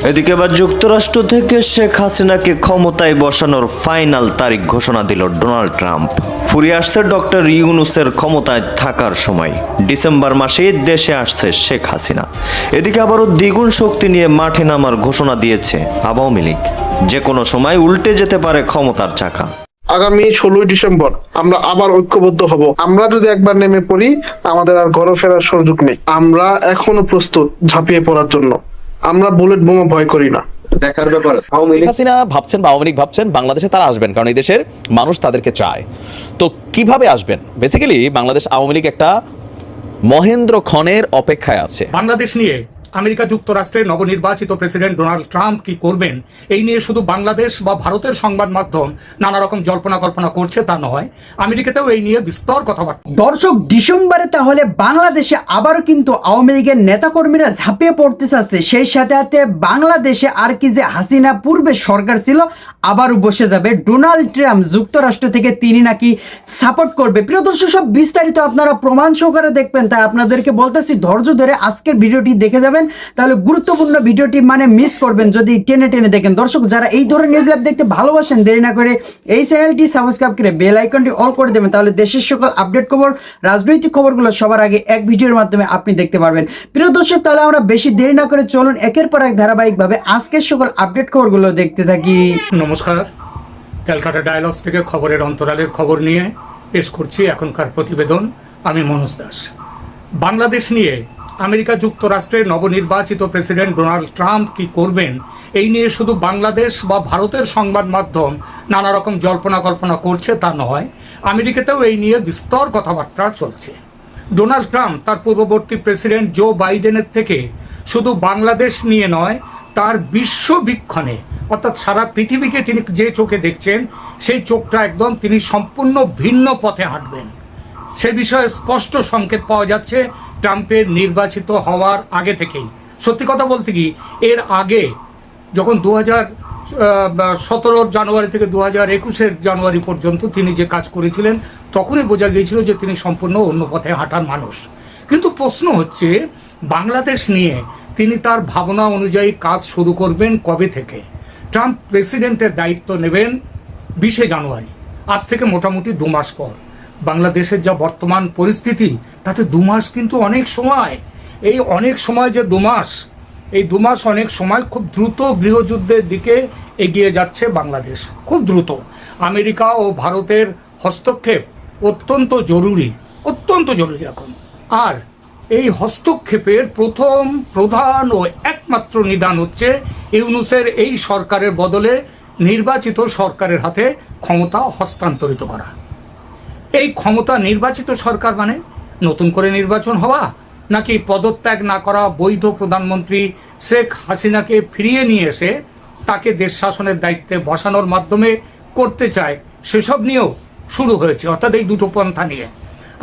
এদিকে এবার যুক্তরাষ্ট্র থেকে শেখ হাসিনাকে ক্ষমতায় বসানোর ফাইনাল তারিখ ঘোষণা দিল ডোনাল্ড ট্রাম্প। ফুরিয়ে আসছে ডক্টর ইউনূসের ক্ষমতায় থাকার সময়। ডিসেম্বর মাসেই দেশে আসছে শেখ হাসিনা। এদিকে আবারও দ্বিগুণ শক্তি নিয়ে মাঠে নামার ঘোষণা দিয়েছে আওয়ামী লীগ। যে কোনো সময় উল্টে যেতে পারে ক্ষমতার চাকা। আগামী 16 ডিসেম্বর আমরা আবার ঐক্যবদ্ধ হব। আমরা যদি একবার নেমে পড়ি, আমাদের আর ঘরে ফেরার সুযোগ নেই। আমরা এখনো প্রস্তুত ঝাঁপিয়ে পড়ার জন্য। আমরা বুলেট বোমা ভয় করি না। দেখার ব্যাপার হাসিনা ভাবছেন বা আওয়ামী লীগ ভাবছেন বাংলাদেশে তারা আসবেন, কারণ এই দেশের মানুষ তাদেরকে চায়। তো কিভাবে আসবেন? বেসিক্যালি বাংলাদেশ আওয়ামী লীগ একটা মহেন্দ্র ক্ষণের অপেক্ষায় আছে। বাংলাদেশ নিয়ে আমেরিকা যুক্তরাষ্ট্রের নবনির্বাচিত প্রেসিডেন্ট ডোনাল্ড ট্রাম্প কি করবেন, এই নিয়ে শুধু বাংলাদেশ বা ভারতের সংবাদ মাধ্যম নানা রকম জল্পনা কল্পনা করছে তা নয়, আমেরিকাতেও এই নিয়ে বিস্তর কথাবার্তা। দর্শক, ডিসেম্বরে তাহলে বাংলাদেশে আবারও কিন্তু আওয়ামী লীগের নেতাকর্মীরা ঝাঁপিয়ে পড়তে চাচ্ছে। সেই সাথে সাথে বাংলাদেশে আর কি যে হাসিনা পূর্বে সরকার ছিল আবারও বসে যাবে। ডোনাল্ড ট্রাম্প যুক্তরাষ্ট্র থেকে তিনি নাকি সাপোর্ট করবে। প্রিয় দর্শক, সব বিস্তারিত আপনারা প্রমাণ সহকারে দেখবেন, তাই আপনাদেরকে বলতেছি ধৈর্য ধরে আজকের ভিডিওটি দেখে যাবেন, তাহলে গুরুত্বপূর্ণ ভিডিওটি মিস করবেন যদি টেনে টেনে দেখেন। দর্শক, যারা এই ধরনের নিউজ ল্যাব দেখতে ভালোবাসেন, দেরি না করে এই চ্যানেলটি সাবস্ক্রাইব করে বেল আইকনটি অল করে দেবেন, তাহলে দেশের সকল আপডেট খবর, রাজনৈতিক খবরগুলো সবার আগে এক ভিডিওর মাধ্যমে আপনি দেখতে পারবেন। প্রিয় দর্শক, তাহলে আমরা বেশি দেরি না করে চলুন একের পর এক ধারাবাহিকভাবে আজকের সকল আপডেট খবরগুলো দেখতে থাকি। নমস্কার, ক্যালকাটা ডায়ালগস থেকে খবরের অন্তরালের খবর নিয়ে পেশ করছি এখনকার প্রতিবেদন। আমি মনোজ দাস। বাংলাদেশ নিয়ে আমেরিকা যুক্তরাষ্ট্রের নবনির্বাচিত প্রেসিডেন্ট ডোনাল্ড ট্রাম্প কি করবেন, এই নিয়ে শুধু বাংলাদেশ বা ভারতের সংবাদ মাধ্যম নানা রকম জল্পনা কল্পনা করছে তা নয়, আমেরিকাতেও এই নিয়ে বিস্তর কথাবার্তা চলছে। ডোনাল্ড ট্রাম্প তার পূর্ববর্তী প্রেসিডেন্ট জো বাইডেনের থেকে শুধু বাংলাদেশ নিয়ে নয়, তার বিশ্ববীক্ষণে অর্থাৎ সারা পৃথিবীকে তিনি যে চোখে দেখছেন, সেই চোখটা একদম তিনি সম্পূর্ণ ভিন্ন পথে হাঁটবেন, সে বিষয়ে স্পষ্ট সংকেত পাওয়া যাচ্ছে ট্রাম্পের নির্বাচিত হওয়ার আগে থেকেই। সত্যি কথা বলতে কি, এর আগে যখন 2017 জানুয়ারি থেকে 2021 জানুয়ারি পর্যন্ত তিনি যে কাজ করেছিলেন, তখনই বোঝা গিয়েছিল যে তিনি সম্পূর্ণ অন্য পথে হাঁটার মানুষ। কিন্তু প্রশ্ন হচ্ছে, বাংলাদেশ নিয়ে তিনি তার ভাবনা অনুযায়ী কাজ শুরু করবেন কবে থেকে? ট্রাম্প প্রেসিডেন্টের দায়িত্ব নেবেন 20 জানুয়ারি, আজ থেকে মোটামুটি 2 মাস পর। বাংলাদেশের যা বর্তমান পরিস্থিতি, তাতে 2 মাস কিন্তু অনেক সময়। এই অনেক সময় যে 2 মাস, এই 2 মাস অনেক সময় খুব দ্রুত গৃহযুদ্ধের দিকে এগিয়ে যাচ্ছে বাংলাদেশ, খুব দ্রুত। আমেরিকা ও ভারতের হস্তক্ষেপ অত্যন্ত জরুরি এখন। আর এই হস্তক্ষেপের প্রথম, প্রধান ও একমাত্র নিদান হচ্ছে ইউনূসের এই সরকারের বদলে নির্বাচিত সরকারের হাতে ক্ষমতা হস্তান্তরিত করা। এই ক্ষমতা নির্বাচিত সরকার মানে নতুন করে নির্বাচন হওয়া, নাকি পদত্যাগ না করা বৈধ প্রধানমন্ত্রী শেখ হাসিনাকে ফিরিয়ে নিয়ে এসে তাকে দেশ শাসনের দায়িত্বে বসানোর মাধ্যমে করতে চায়, সেসব নিয়েও শুরু হয়েছে। অর্থাৎ এই দুটো পন্থা নিয়ে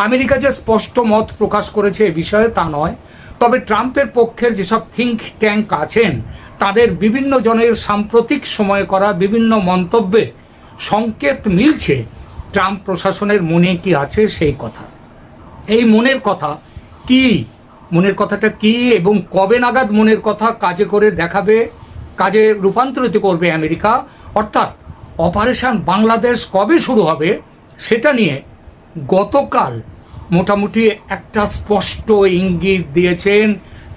আমেরিকা যে স্পষ্ট মত প্রকাশ করেছে এ বিষয়ে তা নয়, তবে ট্রাম্পের পক্ষের যেসব থিঙ্ক ট্যাঙ্ক আছেন, তাদের বিভিন্ন জনের সাম্প্রতিক সময়ে করা বিভিন্ন মন্তব্যে সংকেত মিলছে ট্রাম্প প্রশাসনের মনে কি আছে সেই কথা। এই মনের কথা কি, মনের কথাটা কি এবং কবে নাগাদ মনের কথা কাজে করে দেখাবে, কাজে রূপান্তরিত করবে আমেরিকা, অর্থাৎ অপারেশন বাংলাদেশ কবে শুরু হবে, সেটা নিয়ে গতকাল মোটামুটি একটা স্পষ্ট ইঙ্গিত দিয়েছেন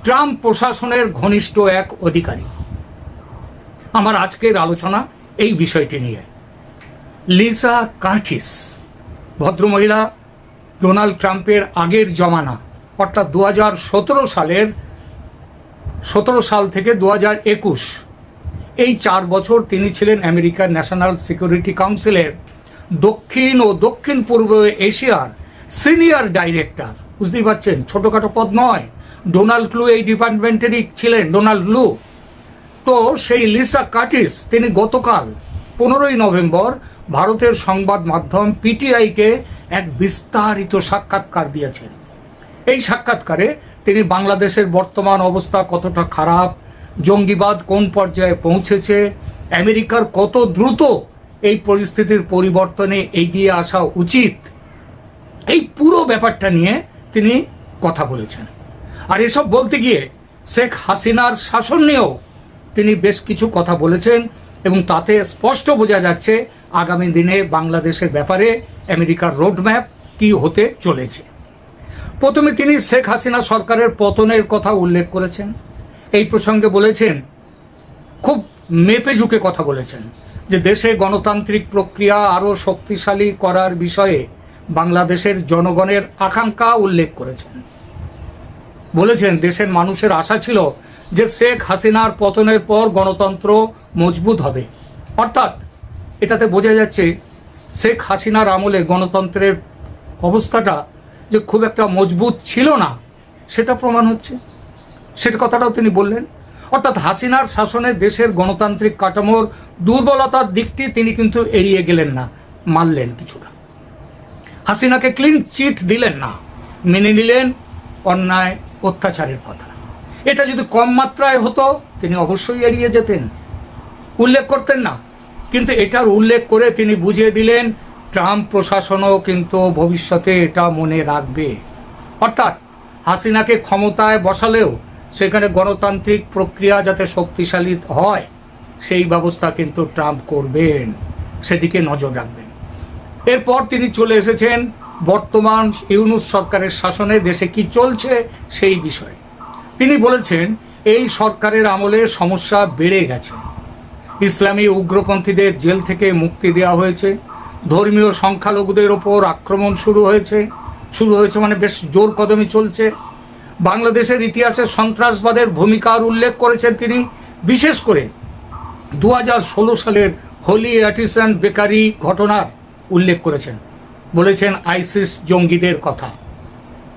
ট্রাম্প প্রশাসনের ঘনিষ্ঠ এক অধিকারী। আমার আজকের আলোচনা এই বিষয়টি নিয়ে। লিসা কার্টিস ভদ্রমহিলা ডোনাল্ড ট্রাম্পের আগের জমানা, অর্থাৎ 2017 সাল থেকে 2021, এই 4 বছর তিনি ছিলেন আমেরিকার ন্যাশনাল সিকিউরিটি কাউন্সিলের দক্ষিণ ও দক্ষিণ পূর্ব এশিয়ার সিনিয়র ডাইরেক্টর। বুঝতেই পারছেন, ছোটখাটো পদ নয়। ডোনাল্ড লু এই ডিপার্টমেন্টেরই ছিলেন, ডোনাল্ড লু। তো সেই লিসা কার্টিস তিনি গতকাল 15 নভেম্বর ভারতের সংবাদ মাধ্যম পিটিআইকে এক বিস্তারিত সাক্ষাৎকার দিয়েছেন। এই সাক্ষাৎকারে তিনি বাংলাদেশের বর্তমান অবস্থা কতটা খারাপ, জঙ্গিবাদ কোন পর্যায়ে পৌঁছেছে, আমেরিকার কত দ্রুত এই পরিস্থিতির পরিবর্তনে এগিয়ে আসা উচিত, এই পুরো ব্যাপারটা নিয়ে তিনি কথা বলেছেন। আর এসব বলতে গিয়ে শেখ হাসিনার শাসন নিয়েও তিনি বেশ কিছু কথা বলেছেন এবং তাতে স্পষ্ট বোঝা যাচ্ছে আগামী দিনে বাংলাদেশের ব্যাপারে আমেরিকার রোডম্যাপ কি হতে চলেছে। প্রথমে তিনি শেখ হাসিনা সরকারের পতনের কথা উল্লেখ করেছেন। এই প্রসঙ্গে বলেছেন, খুব মেপে ঝুঁকে কথা বলেছেন যে দেশে গণতান্ত্রিক প্রক্রিয়া আরও শক্তিশালী করার বিষয়ে বাংলাদেশের জনগণের আকাঙ্ক্ষা উল্লেখ করেছেন। বলেছেন দেশের মানুষের আশা ছিল যে শেখ হাসিনার পতনের পর গণতন্ত্র মজবুত হবে। অর্থাৎ এটাতে বোঝা যাচ্ছে শেখ হাসিনার আমলে গণতন্ত্রের অবস্থাটা যে খুব একটা মজবুত ছিল না সেটা প্রমাণ হচ্ছে, সেটা কথাটাও তিনি বললেন। অর্থাৎ হাসিনার শাসনে দেশের গণতান্ত্রিক কাঠামোর দুর্বলতার দিকটি তিনি কিন্তু এড়িয়ে গেলেন না, মানলেন কিছুটা। হাসিনাকে ক্লিন চিট দিলেন না, মেনে নিলেন অন্যায় অত্যাচারের কথা। এটা যদি কম মাত্রায় হতো তিনি অবশ্যই এড়িয়ে যেতেন, উল্লেখ করতেন না। কিন্তু এটার উল্লেখ করে তিনি বুঝিয়ে দিলেন ট্রাম্প প্রশাসনও কিন্তু ভবিষ্যতে এটা মনে রাখবে। অর্থাৎ হাসিনাকে ক্ষমতায় বসালেও সেখানে গণতান্ত্রিক প্রক্রিয়া যাতে শক্তিশালী হয় সেই ব্যবস্থা কিন্তু ট্রাম্প করবেন, সেদিকে নজর রাখবেন। এরপর তিনি চলে এসেছেন বর্তমান ইউনূস সরকারের শাসনে দেশে কি চলছে সেই বিষয়ে। তিনি বলেছেন এই সরকারের আমলে সমস্যা বেড়ে গেছে, ইসলামী উগ্রপন্থীদের জেল থেকে মুক্তি দেওয়া হয়েছে, ধর্মীয় সংখ্যালঘুদের ওপর আক্রমণ শুরু হয়েছে মানে বেশ জোর কদমে চলছে। বাংলাদেশের ইতিহাসে সন্ত্রাসবাদের ভূমিকার উল্লেখ করেছেন তিনি, বিশেষ করে 2016 সালের হোলি আর্টিসান বেকারি ঘটনার উল্লেখ করেছেন, বলেছেন আইসিস জঙ্গিদের কথা।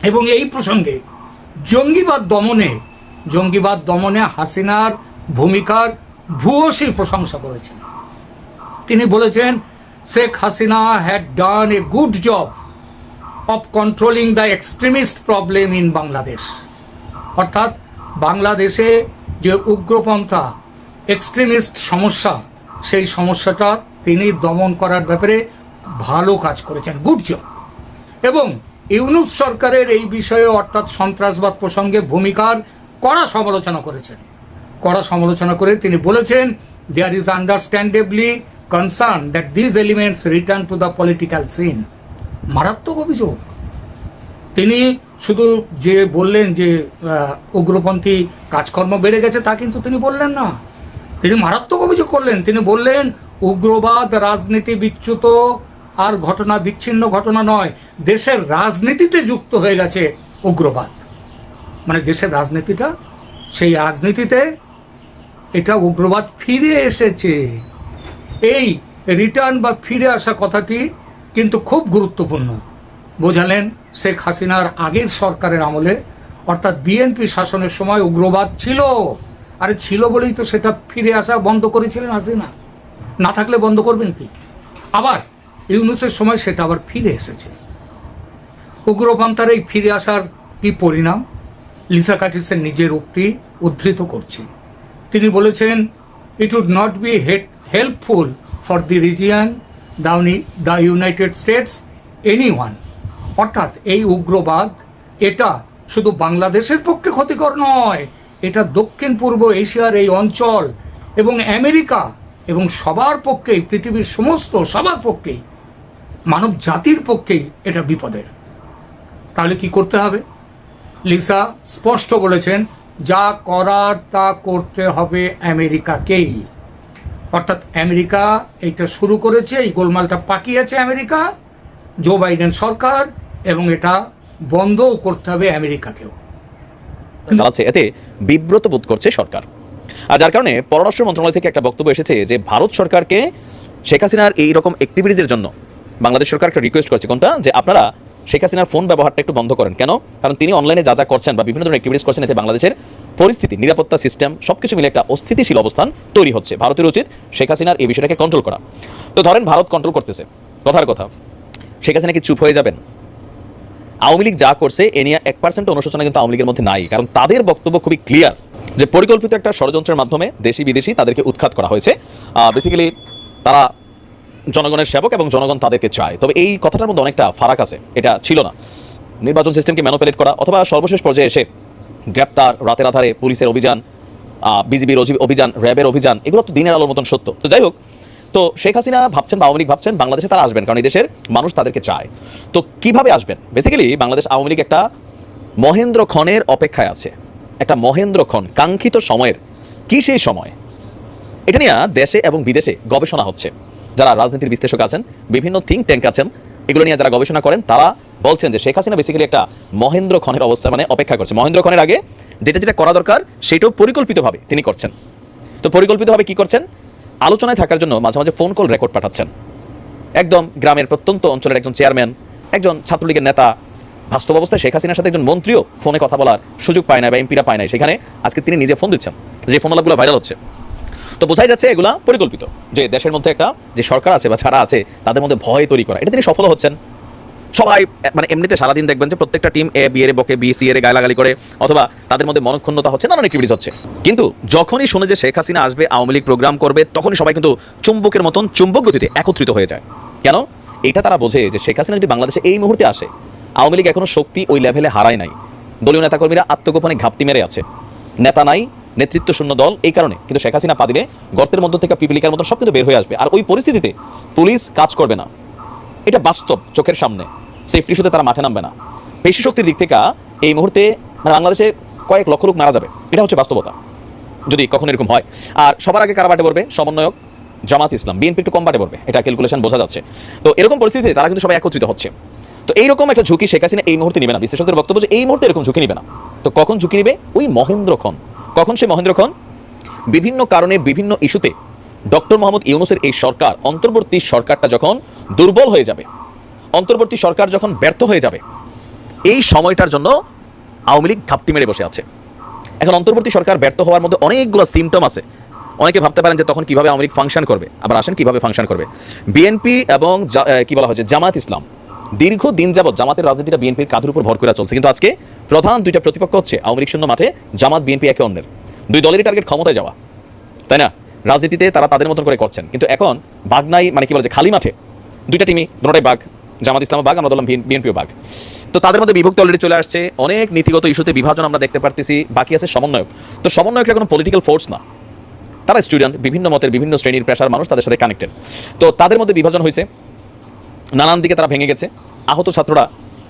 এবং এই প্রসঙ্গে জঙ্গিবাদ দমনে হাসিনার ভূমিকার ভূয়সী প্রশংসা করেছেন। তিনি বলেছেন Sheikh Hasina had done a good job of controlling the extremist problem in Bangladesh. অর্থাৎ বাংলাদেশে যে উগ্রপন্থা এক্সট্রিমিস্ট সমস্যা, সেই সমস্যাটা তিনি দমন করার ব্যাপারে ভালো কাজ করেছেন, গুড জব। এবং ইউনূস সরকারের এই বিষয়ে অর্থাৎ সন্ত্রাসবাদ প্রসঙ্গে ভূমিকার কড়া সমালোচনা করে তিনি বলেছেন there is understandably concern that these elements return to the political scene. মারাত্মক অভিযোগ। তিনি শুধু যে বললেন যে উগ্রপন্থী কাজকর্ম বেড়ে গেছে তা কিন্তু তিনি বললেন না, তিনি মারাত্মক অভিযোগ করলেন। তিনি বললেন উগ্রবাদ রাজনীতি বিচ্যুত আর ঘটনা, বিচ্ছিন্ন ঘটনা নয়, দেশের রাজনীতিতে যুক্ত হয়ে গেছে উগ্রবাদ। মানে দেশের রাজনীতিটা, সেই রাজনীতিতে এটা উগ্রবাদ ফিরে এসেছে। এই রিটার্ন বা ফিরে আসা কথাটি কিন্তু খুব গুরুত্বপূর্ণ। বোঝালেন শেখ হাসিনার আগের সরকারের আমলে অর্থাৎ বিএনপি শাসনের সময় উগ্রবাদ ছিল, আরে ছিল বলেই তো সেটা ফিরে আসা বন্ধ করেছিলেন হাসিনা, না থাকলে বন্ধ করবেন কি? আবার ইউনূসের সময় সেটা আবার ফিরে এসেছে। উগ্রপন্থার এই ফিরে আসার কি পরিণাম? লিসা কার্টিসের নিজের উক্তি উদ্ধৃত করছি। তিনি বলেছেন it would not be helpful for the region, the United States, anyone. অর্থাৎ এই উগ্রবাদ এটা শুধু বাংলাদেশের পক্ষে ক্ষতিকর নয়, এটা দক্ষিণ পূর্ব এশিয়ার এই অঞ্চল এবং আমেরিকা এবং সবার পক্ষেই, পৃথিবীর সমস্ত সবার পক্ষেই, মানব জাতির পক্ষেই এটা বিপদের। তাহলে কি করতে হবে? লিসা স্পষ্ট বলেছেন যা করার তা করতে হবে আমেরিকাকেই। অর্থাৎ আমেরিকা এইটা শুরু করেছে, এই গোলমালটা পাকিয়েছে আমেরিকা, জো বাইডেন সরকার, এবং এটা বন্ধও করতে হবে আমেরিকাকেও। চালাচ্ছে, এতে বিব্রত বোধ করছে সরকার। আর যার কারণে পররাষ্ট্র মন্ত্রণালয় থেকে একটা বক্তব্য এসেছে যে ভারত সরকারকে শেখ হাসিনার এই রকম অ্যাক্টিভিটিজের জন্য বাংলাদেশ সরকার একটা রিকোয়েস্ট করছে, কোনটা? যে আপনারা শেখ হাসিনার ফোন ব্যবহারটা একটু বন্ধ করেন। কেন? কারণ তিনি অনলাইনে যা যা করছেন বা বিভিন্ন ধরনের অ্যাক্টিভিটিস করছেন, এতে বাংলাদেশের পরিস্থিতি, নিরাপত্তা সিস্টেম সবকিছু মিলে একটা অস্থিতিশীল অবস্থান তৈরি হচ্ছে। ভারতের উচিত শেখ হাসিনার এই বিষয়টাকে কন্ট্রোল করা। তো ধরেন ভারত কন্ট্রোল করতেছে, কথার কথা, শেখ হাসিনা কি চুপ হয়ে যাবেন? আওয়ামী লীগ যা করছে এ নিয়ে 1% অনুশোচনা কিন্তু আওয়ামী লীগের মধ্যে নাই, কারণ তাদের বক্তব্য খুবই ক্লিয়ার যে পরিকল্পিত একটা ষড়যন্ত্রের মাধ্যমে দেশি বিদেশি তাদেরকে উৎখাত করা হয়েছে। বেসিক্যালি তারা জনগণের সেবক এবং জনগণ তাদেরকে চায়। তবে এই কথাটার মধ্যে অনেকটা ফারাক আছে, এটা ছিল না। নির্বাচন সিস্টেমকে ম্যানিপুলেট করা অথবা সর্বশেষ পর্যায়ে এসে গ্রেপ্তার, রাতের আধারে পুলিশের অভিযান, বিজিবির অভিযান, র্যাবের অভিযান, এগুলো তো দিনের আলোর মতন সত্য। তো যাই হোক, তো শেখ হাসিনা ভাবছেন বা আওয়ামী লীগ ভাবছেন বাংলাদেশে তারা আসবেন, কারণ এই দেশের মানুষ তাদেরকে চায়। তো কিভাবে আসবেন? বেসিক্যালি বাংলাদেশ আওয়ামী লীগ একটা মহেন্দ্র ক্ষণের অপেক্ষায় আছে, একটা মহেন্দ্র ক্ষণ, কাঙ্ক্ষিত সময়ের। কি সেই সময়? এটা নিয়ে দেশে এবং বিদেশে গবেষণা হচ্ছে। যারা রাজনীতির বিশ্লেষক আছেন, বিভিন্ন থিঙ্ক ট্যাঙ্ক আছেন, এগুলো নিয়ে যারা গবেষণা করেন, তারা বলছেন যে শেখ হাসিনা বেসিক্যালি একটা মহেন্দ্র ক্ষণের অবস্থা, মানে অপেক্ষা করছে। মহেন্দ্র ক্ষণের আগে যেটা যেটা করা দরকার সেটাও পরিকল্পিতভাবে তিনি করছেন। তো পরিকল্পিতভাবে কি করছেন? আলোচনায় থাকার জন্য মাঝে মাঝে ফোন কল রেকর্ড পাঠাচ্ছেন। একদম গ্রামের প্রত্যন্ত অঞ্চলের একজন চেয়ারম্যান, একজন ছাত্রলীগের নেতা, বাস্তব অবস্থায় শেখ হাসিনার সাথে একজন মন্ত্রীও ফোনে কথা বলার সুযোগ পায় না বা এমপিরা পায় না, সেখানে আজকে তিনি নিজে ফোন দিচ্ছেন, যে ফোন আলাপগুলো ভাইরাল হচ্ছে। তো বোঝাই যাচ্ছে এগুলা পরিকল্পিত, যে দেশের মধ্যে একটা যে সরকার আছে বা ছাড়া আছে তাদের মধ্যে ভয় তৈরি করা। এটা তিনি সফল হচ্ছেন। সবাই মানে এমনিতে সারাদিন দেখবেন যে প্রত্যেকটা টিম এ বি এর বকে, বি সি এর গালাগালি করে, অথবা তাদের মধ্যে মনক্ষুণ্ণতা হচ্ছে, নানান অ্যাক্টিভিটিস হচ্ছে। কিন্তু যখনই শুনে যে শেখ হাসিনা আসবে, আওয়ামী লীগ প্রোগ্রাম করবে, তখনই সবাই কিন্তু চুম্বকের মতন চুম্বক গতিতে একত্রিত হয়ে যায়। কেন? এটা তারা বোঝে যে শেখ হাসিনা যদি বাংলাদেশে এই মুহূর্তে আসে, আওয়ামী লীগ এখনো শক্তি ওই লেভেলে হারায় নাই। দলীয় নেতাকর্মীরা আত্মগোপনে ঘাপটি মেরে আছে, নেতা নাই, নেতৃত্ব শূন্য দল। এই কারণে কিন্তু শেখ হাসিনা পা দিলে গর্তের মধ্য থেকে পিপিলিকার মতো সব কিন্তু বের হয়ে আসবে। আর ওই পরিস্থিতিতে পুলিশ কাজ করবে না, এটা বাস্তব, চোখের সামনে। সেফটি ইস্যুতে তারা মাঠে নামবে না। পেশি শক্তির দিক থেকে এই মুহূর্তে মানে বাংলাদেশে কয়েক লক্ষ লোক মারা যাবে, এটা হচ্ছে বাস্তবতা যদি কখনো এরকম হয়। আর সবার আগে কারা বাটে পড়বে? সমন্বয়ক জামাত ইসলাম, বিএনপি একটু কম বাটে পড়বে, এটা ক্যালকুলেশন বোঝা যাচ্ছে। তো এরকম পরিস্থিতিতে তারা কিন্তু সবাই একত্রিত হচ্ছে। তো এইরকম একটা ঝুঁকি শেখ হাসিনা এই মুহূর্তে নেবে না। বিশ্লেষকদের বক্তব্য যে এই মুহূর্তে এরকম ঝুঁকি নেবে না। তো কখন ঝুঁকি নেবে? ওই মহেন্দ্রক্ষণ। কখন সে মহেন্দ্রক্ষণ? বিভিন্ন কারণে, বিভিন্ন ইস্যুতে ডক্টর মোহাম্মদ ইউনূসের এই সরকার, অন্তর্বর্তী সরকারটা যখন দুর্বল হয়ে যাবে, অন্তর্বর্তী সরকার যখন ব্যর্থ হয়ে যাবে, এই সময়টার জন্য আওয়ামী লীগ ঘাপটি মেরে বসে আছে। এখন অন্তর্বর্তী সরকার ব্যর্থ হওয়ার মধ্যে অনেকগুলো সিমটম আছে। অনেকে ভাবতে পারেন যে তখন কিভাবে আওয়ামী লীগ ফাংশন করবে। আবার আসেন কিভাবে ফাংশন করবে। বিএনপি এবং কি বলা হচ্ছে জামাত ইসলাম, দীর্ঘ দিন যাবত জামাতের রাজনীতিটা বিএনপির কাঁধের উপর ভর করে চলছে। কিন্তু আজকে প্রধান দুইটা প্রতিপক্ষ হচ্ছে আওয়ামী লীগ শূন্য মাঠে, জামাত বিএনপি একে অন্যের। দুই দলেরই টার্গেট ক্ষমতায় যাওয়া, তাই না? রাজনীতিতে তারা তাদের মতন করে করছেন। কিন্তু এখন বাঘ নাই, মানে কি বলে যে খালি মাঠে দুইটা টিমই, দুটোটাই বাঘ। জামাত ইসলাম বাঘ, আমরা বললাম বিএনপিও বাঘ। তো তাদের মধ্যে বিভক্তি অলরেডি চলে আসছে। অনেক নীতিগত ইস্যুতে বিভাজন আমরা দেখতে পারতেছি। বাকি আছে সমন্বয়ক। তো সমন্বয়করা কোনো পলিটিক্যাল ফোর্স না, তারা স্টুডেন্ট, বিভিন্ন মতের, বিভিন্ন শ্রেণীর পেশার মানুষ, তাদের সাথে কানেক্টেড। তো তাদের মধ্যে বিভাজন হয়েছে, নানান দিকে তারা ভেঙে গেছে। আহত ছাত্ররা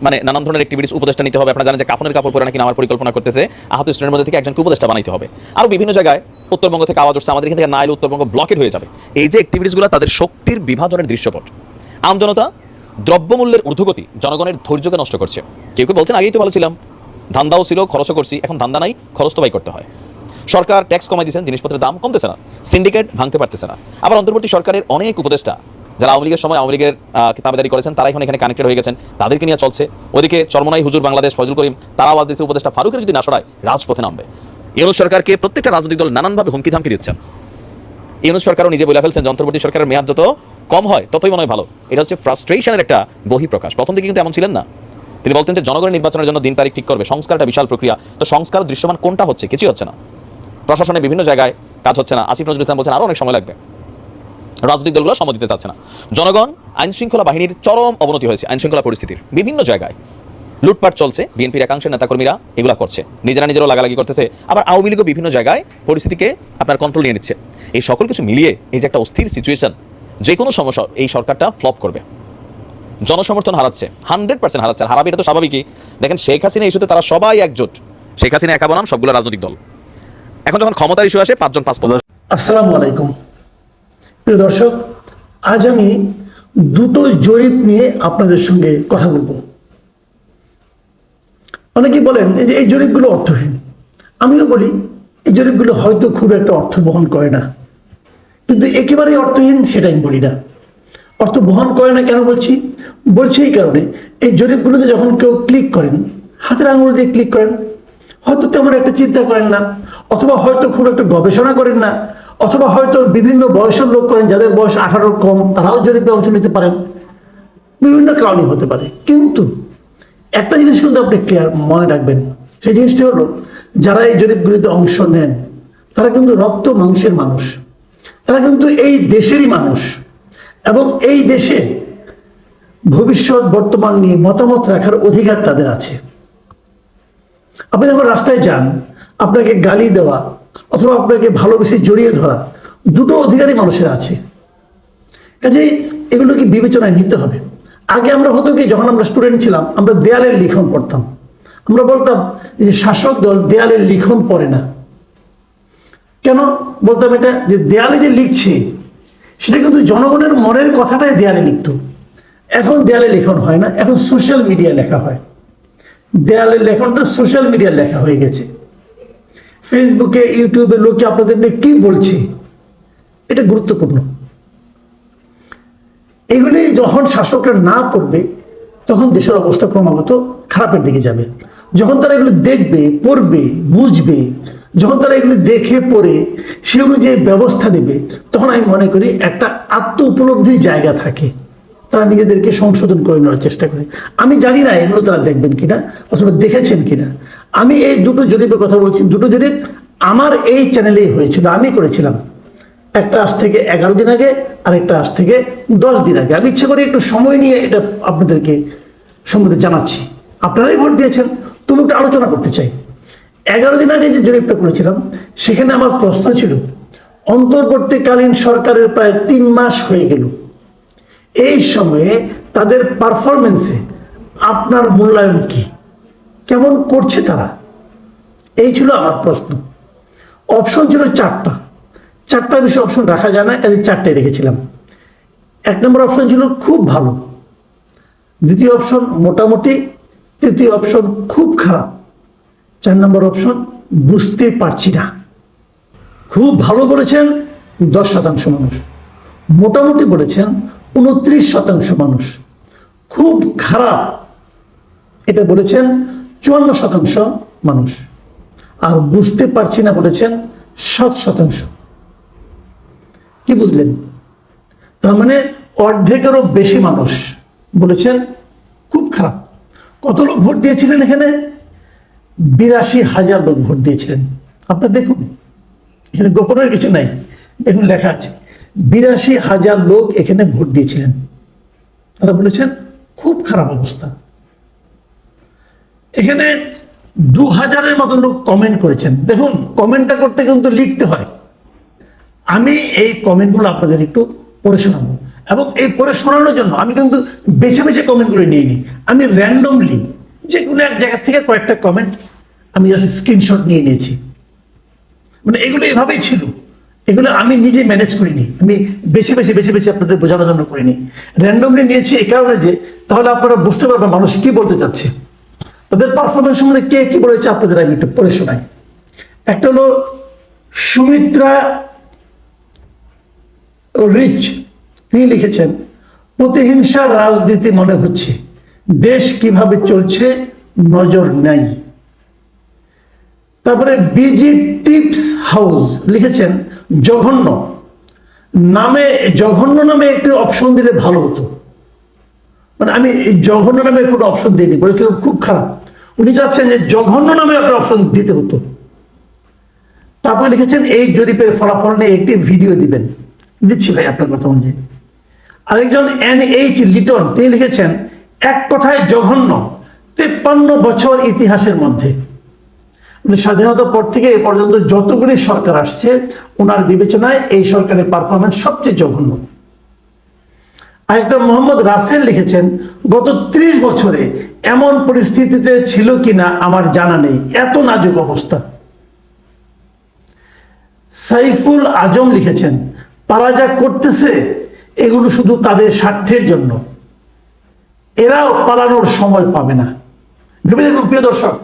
মানে নানান ধরনের অ্যাক্টিভিটিস, উপদেষ্টা নিতে হবে। আপনারা জানেন যে কাফনের কাপড় পরে নাকি আমার পরিকল্পনা করতেছে, আহত স্টুডেন্টের মধ্যে থেকে একজনকে উপদেষ্টা বানাইতে হবে। আরও বিভিন্ন জায়গায় উত্তরবঙ্গ থেকে আওয়াজ উঠছে, আমাদের এখান থেকে না এলে উত্তরবঙ্গ ব্লকেট হয়ে যাবে। এই যে অ্যাক্টিভিটিসগুলো, তাদের শক্তির বিভাজনের দৃশ্যপট। আমজনতা, দ্রব্যমূল্যের ঊর্ধ্বগতি জনগণের ধৈর্যকে নষ্ট করছে। কেউ কেউ বলছেন আগেই তো ভালো ছিলাম, ধান্দাও ছিল, খরচও করছি, এখন ধান্দা নাই, খরচ তো বাই করতে হয়। সরকার ট্যাক্স কমাই দিয়েছেন, জিনিসপত্রের দাম কমতেছে না, সিন্ডিকেট ভাঙতে পারতেছে না। আবার অন্তর্বর্তী সরকারের অনেক উপদেষ্টা যারা আওয়ামী লীগের সময় আওয়ামী লীগের তাবেদারি করেছেন, তারা এখন এখানে কানেক্টেড হয়ে গেছেন, তাদেরকে নিয়ে চলছে। ওদিকে চরমনাই হুজুর বাংলাদেশ ফজল করিম, তারা আওয়াজ দিচ্ছে উপদেষ্টা ফারুকের যদি না সরায় রাজপথে নামবে। ইউনূস সরকারকে প্রত্যেকটা রাজনৈতিক দল নানানভাবে হুমকি ধামকি দিচ্ছেন। ইউনূস সরকারও নিজে বলে ফেলছেন যে অন্তর্বর্তী সরকারের মেয়াদ যত কম হয় ততই মনে হয় ভালো। এটা হচ্ছে ফ্রাস্ট্রেশনের একটা বহিঃপ্রকাশ। প্রথম দিকে কিন্তু এমন ছিলেন না। তিনি বলতেন যে জনগণের নির্বাচনের জন্য দিন তারিখ ঠিক করবে, সংস্কারটা বিশাল প্রক্রিয়া। তো সংস্কার দৃশ্যমান কোনটা হচ্ছে? কিছুই হচ্ছে না। প্রশাসনে বিভিন্ন জায়গায় কাজ হচ্ছে না। আসিফ নজরুল ইসলাম বলছেন আরও অনেক সময় লাগবে। রাজনৈতিক দলগুলো সময় দিতে চাচ্ছে না। জনগণ, আইন শৃঙ্খলা বাহিনীর চরম অবনতি হয়েছে। আইন শৃঙ্খলা পরিস্থিতির বিভিন্ন জায়গায় লুটপাট চলছে, বিএনপির একাংশের নেতাকর্মীরা এগুলা করছে, নিজেরা নিজেরও লাগালাগি করতেছে। আবার আওয়ামী লীগও বিভিন্ন জায়গায় পরিস্থিতিকে আপনার কন্ট্রোল নিয়ে নিচ্ছে। এই সকল কিছু মিলিয়ে এই যে একটা অস্থির সিচুয়েশন, যে কোনো সমস্যা এই সরকারটা ফ্লপ করবে। জনসমর্থন হারাচ্ছে, 100% হারাচ্ছে। আর হারাবে এটা তো স্বাভাবিকই। দেখেন শেখ হাসিনা ইস্যুতে তারা সবাই একজোট। শেখ হাসিনা একা বনাম সবগুলো রাজনৈতিক দল। এখন যখন ক্ষমতার ইস্যু আসে, 5 জন 5 পদ। আসসালামু আলাইকুম প্রিয় দর্শক, আজ আমি দুটো জরিপ নিয়ে আপনাদের সঙ্গে কথা বলবো। অনেকেই বলেন যে এই জরিপগুলো অর্থহীন। আমিও বলি এই জরিপগুলো হয়তো খুব একটা অর্থ বহন করে না, কিন্তু একেবারেই অর্থহীন সেটা আমি বলি না। অর্থ বহন করে না কেন বলছি এই কারণে, এই জরিপগুলোতে যখন কেউ ক্লিক করেন, হাতের আঙুল দিয়ে ক্লিক করেন, হয়তো তেমন একটা চিন্তা করেন না, অথবা হয়তো খুব একটা গবেষণা করেন না, অথবা হয়তো বিভিন্ন বয়সের লোক করেন, যাদের বয়স 18 কম, তারাও জরিপে অংশ নিতে পারেন। বিভিন্ন কারণই হতে পারে। কিন্তু একটা জিনিস কিন্তু আপনি ক্লিয়ার মনে রাখবেন, সেই জিনিসটি হলো যারা এই জরিপগুলিতে অংশ নেন তারা কিন্তু রক্ত মাংসের মানুষ, তারা কিন্তু এই দেশেরই মানুষ, এবং এই দেশে ভবিষ্যৎ বর্তমান নিয়ে মতামত রাখার অধিকার তাদের আছে। আপনি যখন রাস্তায় যান, আপনাকে গালি দেওয়া অথবা আপনাকে ভালোবেসে জড়িয়ে ধরা, দুটো অধিকারই মানুষের আছে। কাজেই এগুলোকে বিবেচনায় নিতে হবে। আগে আমরা হতো কি, যখন আমরা স্টুডেন্ট ছিলাম আমরা দেয়ালের লিখন পড়তাম, আমরা বলতাম যে শাসক দল দেয়ালের লিখন পড়ে না। কেন বলতাম এটা? যে দেয়ালে যে লিখছে সেটা কিন্তু জনগণের মনের কথাটাই দেয়ালে লিখত। এখন দেয়ালে লেখন হয় না, এখন সোশ্যাল মিডিয়ায় লেখা হয়। দেয়ালের লেখনটা সোশ্যাল মিডিয়ায় লেখা হয়ে গেছে। ফেসবুকে, ইউটিউবে লোকে আপনাদের নিয়ে কি বলছে এটা গুরুত্বপূর্ণ। এগুলি যখন শাসকরা না করবে তখন দেশের অবস্থা ক্রমাগত খারাপের দিকে যাবে। যখন তারা এগুলো দেখবে, পড়বে, বুঝবে, যখন তারা এগুলো দেখে পড়ে সে অনুযায়ী ব্যবস্থা নেবে, তখন আমি মনে করি একটা আত্ম উপলব্ধির জায়গা থাকে, তারা নিজেদেরকে সংশোধন করে নেওয়ার চেষ্টা করে। আমি জানি না এগুলো তারা দেখবেন কিনা অথবা দেখেছেন কিনা। আমি এই দুটো জরিপের কথা বলছি, দুটো জরিপ আমার এই চ্যানেলেই হয়েছিল, আমি করেছিলাম। একটা আজ থেকে 11 দিন আগে, আরেকটা আজ থেকে 10 দিন আগে। আমি ইচ্ছে করে একটু সময় নিয়ে এটা আপনাদেরকে সম্বন্ধে জানাচ্ছি। আপনারাই ভোট দিয়েছেন, তুমি একটু আলোচনা করতে চাই। 11 দিন আগে যে জরিপটা করেছিলাম সেখানে আমার প্রশ্ন ছিল, অন্তর্বর্তীকালীন সরকারের প্রায় 3 মাস হয়ে গেল, এই সময়ে তাদের পারফরমেন্সে আপনার মূল্যায়ন কি, কেমন করছে তারা? এই ছিল আমার প্রশ্ন। অপশন ছিল 4টা বেশি অপশন রাখা যায় না, কাজে 4টাই রেখেছিলাম। 1 নম্বর অপশন ছিল খুব ভালো, দ্বিতীয় অপশন মোটামুটি, তৃতীয় অপশন খুব খারাপ, 4 নম্বর অপশন বুঝতে পারছি না। খুব ভালো বলেছেন 10% মানুষ, মোটামুটি বলেছেন 29% মানুষ, খুব খারাপ এটা বলেছেন 54% মানুষ, আর বুঝতে পারছি না বলেছেন 7%। কি বুঝলেন? তার মানে অর্ধেকেরও বেশি মানুষ বলেছেন খুব খারাপ। কত লোক ভোট দিয়েছিলেন এখানে? 82,000 লোক ভোট দিয়েছিলেন। আপনারা দেখুন, এখানে গোপনের কিছু নাই, দেখুন লেখা আছে 82,000 লোক এখানে ভোট দিয়েছিলেন। তারা বলেছেন খুব খারাপ অবস্থা। এখানে 2000-এর মতো লোক কমেন্ট করেছেন। দেখুন, কমেন্টটা করতে কিন্তু লিখতে হয়। আমি এই কমেন্টগুলো আপনাদের একটু পড়ে শোনাবো, এবং এই পড়ে শোনানোর জন্য আমি কিন্তু বেছে বেছে কমেন্ট করে নিয়ে নিই। আমি র্যান্ডমলি যে কোনো এক জায়গা থেকে কয়েকটা কমেন্ট আমি জাস্ট স্ক্রিনশট নিয়ে নিয়েছি। মানে এগুলো এভাবেই ছিল, এগুলো আমি নিজে ম্যানেজ করিনি, আমি বেছে বেছে আপনাদের বোঝানোর জন্য করিনি। র্যান্ডমলি নিয়েছি এই কারণে যে তাহলে আপনারা বুঝতে পারবেন মানুষ কি বলতে চাচ্ছে, তাদের পারফরমেন্স সম্বন্ধে কে কি বলেছে আপনাদের আমি একটু পড়ে শোনাই। একটা হলো সুমিত্রা রিচ, তিনি লিখেছেন, প্রতিহিংসার রাজনীতি মনে হচ্ছে, দেশ কিভাবে চলছে নজর নাই। তারপরে বিজি টিপস হাউস লিখেছেন, জঘন্য নামে একটি অপশন দিলে ভালো হতো। মানে আমি জঘন্য নামে কোনো অপশন দিইনি, বলেছিলাম খুব খারাপ। উনি চাচ্ছেন যে জঘন্য নামে একটা অপশন দিতে হতো। তারপরে লিখেছেন, এই জরিপের ফলাফল নিয়ে একটি ভিডিও দিবেন। দিচ্ছি ভাই আপনার কথা অনুযায়ী। আরেকজন NH লিটন, তিনি লিখেছেন, এক কথায় জঘন্য, 53 বছর ইতিহাসের মধ্যে। মানে স্বাধীনতার পর থেকে এ পর্যন্ত যতগুলি সরকার আসছে ওনার বিবেচনায় এই সরকারের পারফরমেন্স সবচেয়ে জঘন্য। আরেকটা মোহাম্মদ রাসেল লিখেছেন, গত 30 বছরে এমন পরিস্থিতিতে ছিল কিনা আমার জানা নেই, এত নাজুক অবস্থা। সাইফুল আজম লিখেছেন, তারা যা করতেছে এগুলো শুধু তাদের স্বার্থের জন্য, এরাও পালানোর সময় পাবে না। ভেবে দেখুন প্রিয় দর্শক,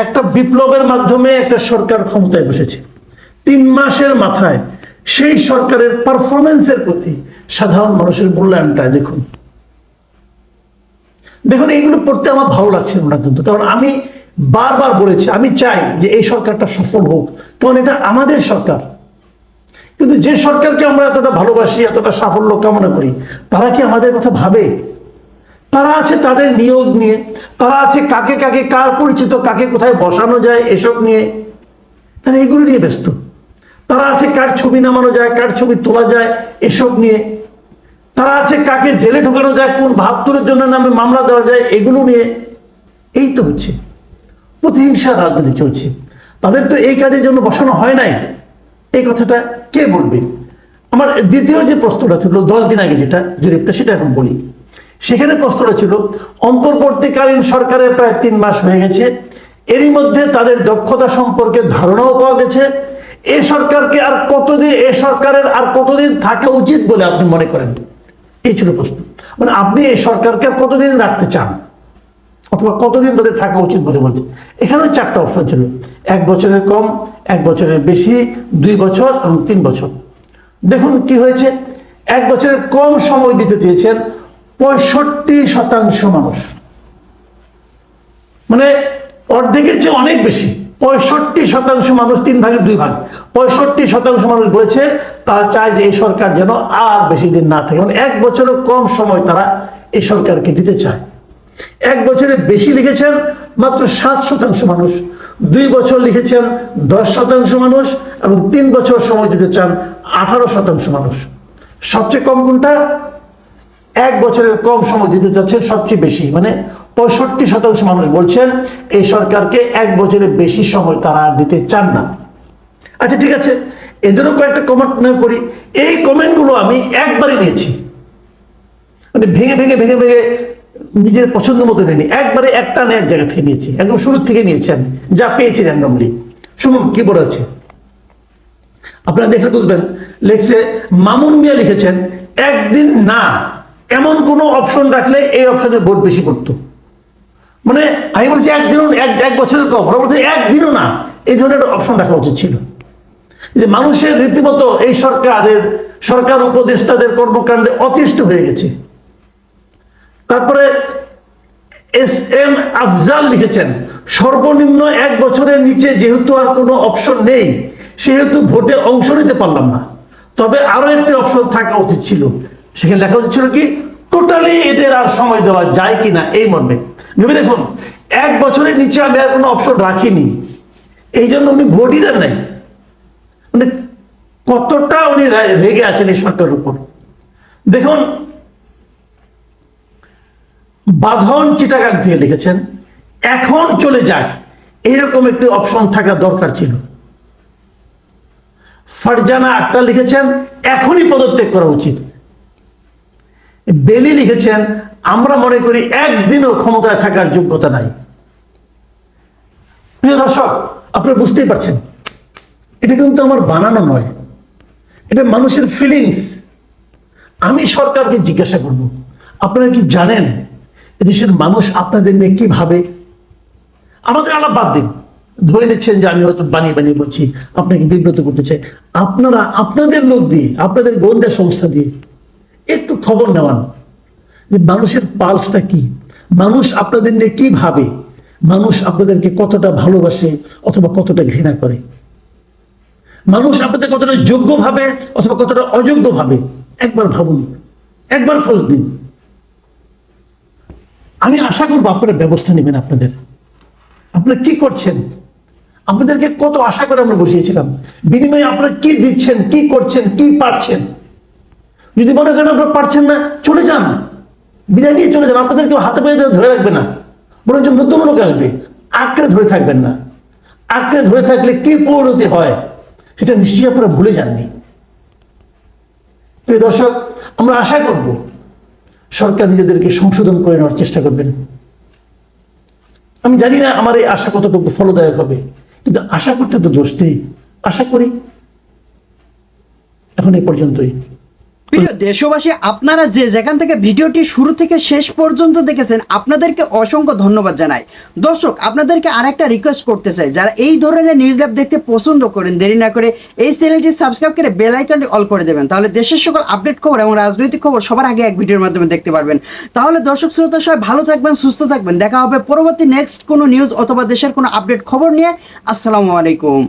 একটা বিপ্লবের মাধ্যমে একটা সরকার ক্ষমতায় বসেছে, 3 মাসের মাথায় সেই সরকারের পারফরমেন্সের প্রতি সাধারণ মানুষের মূল্যায়নটা দেখুন। দেখুন, এইগুলো পড়তে আমার ভালো লাগছে না কিন্তু, কারণ আমি বারবার বলেছি আমি চাই যে এই সরকারটা সফল হোক, কারণ এটা আমাদের সরকার। কিন্তু যে সরকারকে আমরা এতটা ভালোবাসি, এতটা সাফল্য কামনা করি, তারা কি আমাদের কথা ভাবে? তারা আছে তাদের নিয়োগ নিয়ে, তারা আছে কাকে কার পরিচিত, কাকে কোথায় বসানো যায় এসব নিয়ে, তারা এগুলো নিয়ে ব্যস্ত। তারা আছে কার ছবি নামানো যায়, কার ছবি তোলা যায় এসব নিয়ে। তারা আছে কাকে জেলে ঢোকানো যায়, কোন 72-এর জন্য নামে মামলা দেওয়া যায়, এগুলো নিয়ে। এই তো হচ্ছে প্রতিহিংসার রাজনীতি চলছে। তাদের তো এই কাজের জন্য বসানো হয় নাই। এই কথাটা কে বলবে? আমার দ্বিতীয় যে প্রশ্নটা ছিল 10 দিন আগে যেটা জরিপটা, সেটা এখন বলি। সেখানে প্রশ্নটা ছিল অন্তর্বর্তীকালীন সরকারের প্রায় 3 মাস হয়ে গেছে, এরই মধ্যে তাদের দক্ষতা সম্পর্কে ধারণাও পাওয়া গেছে। এই সরকারের আর কতদিন থাকা উচিত বলে আপনি মনে করেন? এই ছিল প্রশ্ন। মানে আপনি এই সরকারকে আর কতদিন রাখতে চান, অথবা কতদিন তাদের থাকা উচিত বলে বলছে। এখানে 4টা অপশন ছিল: 1 বছরের কম, 1 বছরের বেশি, 2 বছর এবং 3 বছর। দেখুন কি হয়েছে। 1 বছরের কম সময় দিতে চেয়েছেন 65% মানুষ, মানে অর্ধেকের চেয়ে অনেক বেশি। 65% মানুষ, 3 ভাগের 2 ভাগ, 65% মানুষ বলেছে তারা চায় যে এই সরকার যেন আর বেশি দিন না থাকে। মানে 1 বছরের কম সময় তারা এই সরকারকে দিতে চায়। 1 বছরে বেশি লিখেছেন মাত্র 7% মানুষ, 2 বছর লিখেছেন 10% মানুষ, এবং 3 বছর সময় দিতে চান 18% মানুষ। সবচেয়ে কম কোনটা? 1 বছরের কম সময় দিতে চাচ্ছেন সবচেয়ে বেশি, মানে 65% মানুষ বলছেন এই সরকারকে 1 বছরের বেশি সময় তারা আর দিতে চান না। আচ্ছা ঠিক আছে, এদেরও কয়েকটা কমেন্ট করি। এই কমেন্টগুলো আমি একবারই নিয়েছি, মানে ভেঙে ভেঙে ভেঙে ভেঙে নিজের পছন্দ মতো নিয়ে একবারে একটা না এক জায়গা থেকে নিয়েছি, একদম শুরু থেকে নিয়েছি আমি যা পেয়েছি র্যান্ডমলি। শুনুন কি বলা আছে, আপনারা দেখলে বুঝবেন। লিখছে মামুন মিয়া, লিখেছেন একদিন না এমন কোন অপশন রাখলে এই অপশনে ভোট বেশি করতো। মানে আমি বলছি একদিনও, 1 বছরের কম, ওরা বলছে একদিনও না, এই ধরনের অপশন রাখা উচিত ছিল। যে মানুষের রীতিমতো এই সরকার উপদেষ্টাদের কর্মকাণ্ডে অতিষ্ঠ হয়ে গেছে। তারপরে SM আফজাল লিখেছেন সর্বনিম্ন 1 বছরের নিচে যেহেতু আর কোনো অপশন নেই, সেহেতু ভোটে অংশ নিতে পারলাম না, তবে আরো একটি অপশন থাকা উচিত ছিল। সেখানে লেখা উচিত ছিল কি, টোটালি এদের আর সময় দেওয়া যায় কিনা, এই মর্মে। ভেবে দেখুন, 1 বছরের নিচে আমি আর কোনো অপশন রাখিনি, এই জন্য উনি ভোটই দেন নাই। মানে কতটা উনি রেগে আছেন এই সরকারের উপর। দেখুন, বাঁধন চিটাগাং থেকে লিখেছেন এখন চলে যাক, এইরকম একটি অপশন থাকা দরকার ছিল। ফারজানা আক্তার লিখেছেন এখনই পদত্যাগ করা উচিত। বেলি লিখেছেন আমরা মনে করি একদিনও ক্ষমতায় থাকার যোগ্যতা নাই। প্রিয় দর্শক, আপনারা বুঝতেই পারছেন, এটা কিন্তু আমার বানানো নয়, এটা মানুষের ফিলিংস। আমি সরকারকে জিজ্ঞাসা করব, আপনারা কি জানেন এদেশের মানুষ আপনাদের নিয়ে কি ভাবে? আমাদের আলাপ বাদ দিন, ধরে নিচ্ছেন যে আমি হয়তো বানিয়ে বানিয়ে বলছি, আপনাকে বিব্রত করতে চাই। আপনারা আপনাদের লোক দিয়ে, আপনাদের গোয়েন্দা সংস্থা দিয়ে একটু খবর নেওয়ান যে মানুষের পালসটা কি, মানুষ আপনাদের নিয়ে কি ভাবে, মানুষ আপনাদেরকে কতটা ভালোবাসে অথবা কতটা ঘৃণা করে, মানুষ আপনাদের কতটা যোগ্য ভাবে অথবা কতটা অযোগ্য ভাবে। একবার ভাবুন, একবার খোঁজ দিন। আমি আশা করবো আপনারা ব্যবস্থা নেবেন। আপনারা কি করছেন? আপনাদেরকে কত আশা করে আমরা বসিয়েছিলাম, বিনিময়ে আপনারা কি দিচ্ছেন, কি করছেন, কি পারছেন? যদি মনে করেন আপনারা পারছেন না, চলে যান, বিদায় নিয়ে চলে যান। আপনাদেরকে হাতে পায়ে ধরে রাখবে না, বরঞ্চ নতুন লোক আসবে। আঁকড়ে ধরে থাকবেন না। আঁকড়ে ধরে থাকলে কি পরিণতি হয় সেটা নিশ্চয়ই আপনারা ভুলে যাননি। প্রিয় দর্শক, আমরা আশা করব সরকার নিজেদেরকে সংশোধন করে নেওয়ার চেষ্টা করবেন। আমি জানি না আমার এই আশা কতটুকু ফলদায়ক হবে, কিন্তু আশা করতে তো দোষ নেই। আশা করি। এখন এই পর্যন্তই। প্রিয় দেশবাসী, আপনারা যে যেখান থেকে ভিডিওটি শুরু থেকে শেষ পর্যন্ত দেখেছেন, আপনাদেরকে অসংখ্য ধন্যবাদ জানাই। দর্শক, আপনাদেরকে আরেকটা রিকোয়েস্ট করতে চাই, যারা এই ধরনের নিউজ ল্যাব দেখতে পছন্দ করেন, দেরি না করে এই চ্যানেলটি সাবস্ক্রাইব করে বেল আইকনটি অল করে দেবেন। তাহলে দেশের সকল আপডেট খবর এবং রাজনৈতিক খবর সবার আগে এক ভিডিওর মাধ্যমে দেখতে পারবেন। তাহলে দর্শক শ্রোতা সবাই ভালো থাকবেন, সুস্থ থাকবেন। দেখা হবে পরবর্তী নেক্সট কোনো নিউজ অথবা দেশের কোনো আপডেট খবর নিয়ে। আসসালামু আলাইকুম।